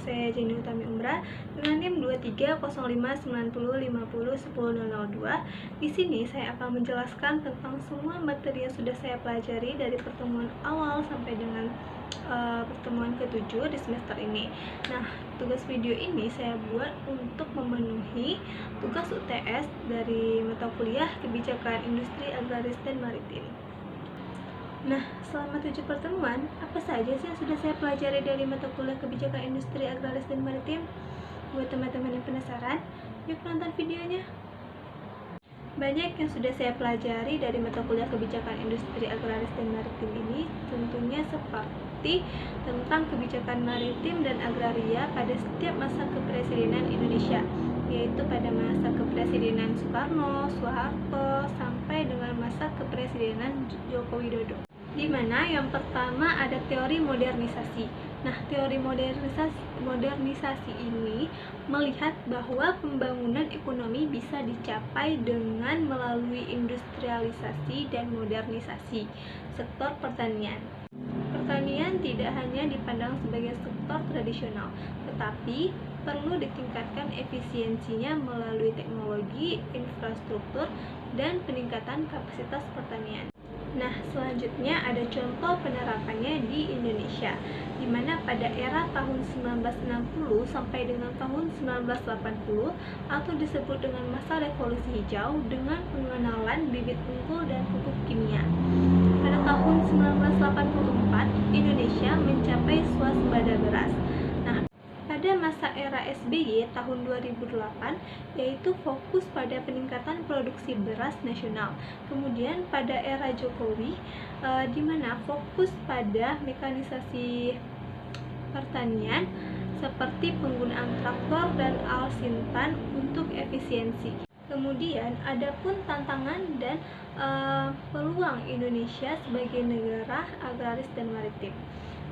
saya Jenny Utami Umrah dengan NIM 230590501002. Di sini saya akan menjelaskan tentang semua materi yang sudah saya pelajari dari pertemuan awal sampai dengan pertemuan ke-7 di semester ini. Nah, tugas video ini saya buat untuk memenuhi tugas UTS dari mata kuliah Kebijakan Industri Agraris dan Maritim. Nah, selama 7 pertemuan, apa saja sih yang sudah saya pelajari dari mata kuliah Kebijakan Industri Agraris dan Maritim? Buat teman-teman yang penasaran, yuk nonton videonya. Banyak yang sudah saya pelajari dari mata kuliah Kebijakan Industri Agraris dan Maritim ini, tentunya seperti tentang kebijakan maritim dan agraria pada setiap masa kepresidenan Indonesia, yaitu pada masa kepresidenan Soekarno, Soeharto, sampai dengan masa kepresidenan Joko Widodo. Di mana yang pertama ada teori modernisasi. Nah, teori modernisasi ini melihat bahwa pembangunan ekonomi bisa dicapai dengan melalui industrialisasi dan modernisasi sektor pertanian. Pertanian tidak hanya dipandang sebagai sektor tradisional, tetapi perlu ditingkatkan efisiensinya melalui teknologi, infrastruktur, dan peningkatan kapasitas pertanian. Nah, selanjutnya ada contoh penerapannya di Indonesia, di mana pada era tahun 1960 sampai dengan tahun 1980 atau disebut dengan masa revolusi hijau dengan pengenalan bibit unggul dan pupuk kimia. Pada tahun 1984, Indonesia mencapai swasembada beras. Nah, pada masa era SBY tahun 2008, yaitu fokus pada peningkatan produksi beras nasional. Kemudian pada era Jokowi, di mana fokus pada mekanisasi pertanian seperti penggunaan traktor dan alat sintan untuk efisiensi. Kemudian ada pun tantangan dan peluang Indonesia sebagai negara agraris dan maritim,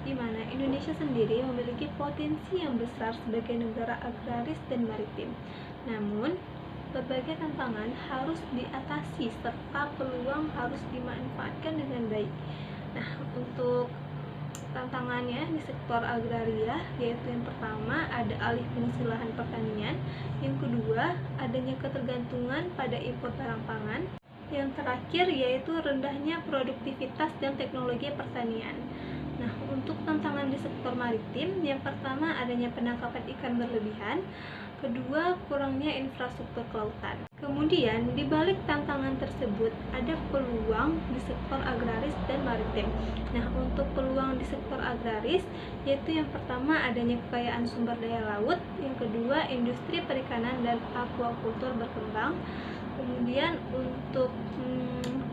di mana Indonesia sendiri memiliki potensi yang besar sebagai negara agraris dan maritim. Namun, berbagai tantangan harus diatasi serta peluang harus dimanfaatkan dengan baik. Nah, untuk tantangannya di sektor agraria, yaitu yang pertama ada alih fungsi lahan pertanian, yang kedua adanya ketergantungan pada impor barang pangan, yang terakhir yaitu rendahnya produktivitas dan teknologi pertanian. Nah, untuk tantangan di sektor maritim, yang pertama adanya penangkapan ikan berlebihan, kedua kurangnya infrastruktur kelautan. Kemudian, di balik tantangan tersebut ada peluang di sektor agraris dan maritim. Nah, untuk peluang di sektor agraris, yaitu yang pertama adanya kekayaan sumber daya laut, yang kedua industri perikanan dan aquaculture berkembang. Kemudian untuk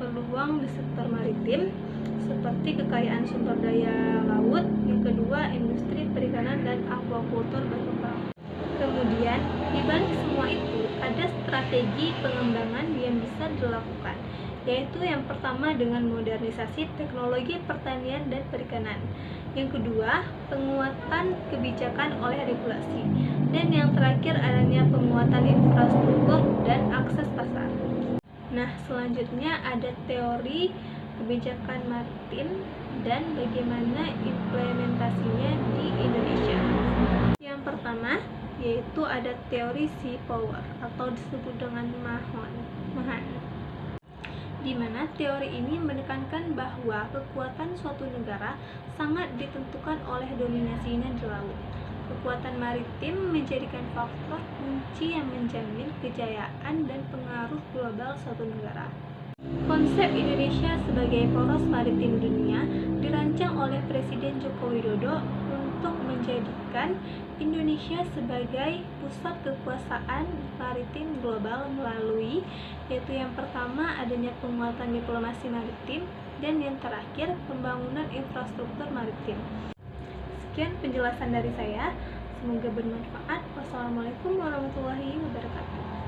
peluang di sektor maritim seperti kekayaan sumber daya laut, yang kedua industri perikanan dan aquaculture berkembang. Kemudian di balik semua itu ada strategi pengembangan yang bisa dilakukan, yaitu yang pertama dengan modernisasi teknologi pertanian dan perikanan, yang kedua penguatan kebijakan oleh regulasi, dan yang terakhir adanya penguatan infrastruktur dan akses pasar. Nah, selanjutnya ada teori kebijakan maritim dan bagaimana implementasinya di Indonesia. Yang pertama yaitu ada teori sea power atau disebut dengan MAHAN, di mana teori ini menekankan bahwa kekuatan suatu negara sangat ditentukan oleh dominasinya di laut. Kekuatan maritim menjadikan faktor kunci yang menjamin kejayaan dan pengaruh global suatu negara. Konsep Indonesia sebagai poros maritim dunia dirancang oleh Presiden Joko Widodo untuk menjadikan Indonesia sebagai pusat kekuasaan maritim global melalui, yaitu yang pertama adanya penguatan diplomasi maritim, dan yang terakhir pembangunan infrastruktur maritim. Sekian penjelasan dari saya, semoga bermanfaat. Wassalamualaikum warahmatullahi wabarakatuh.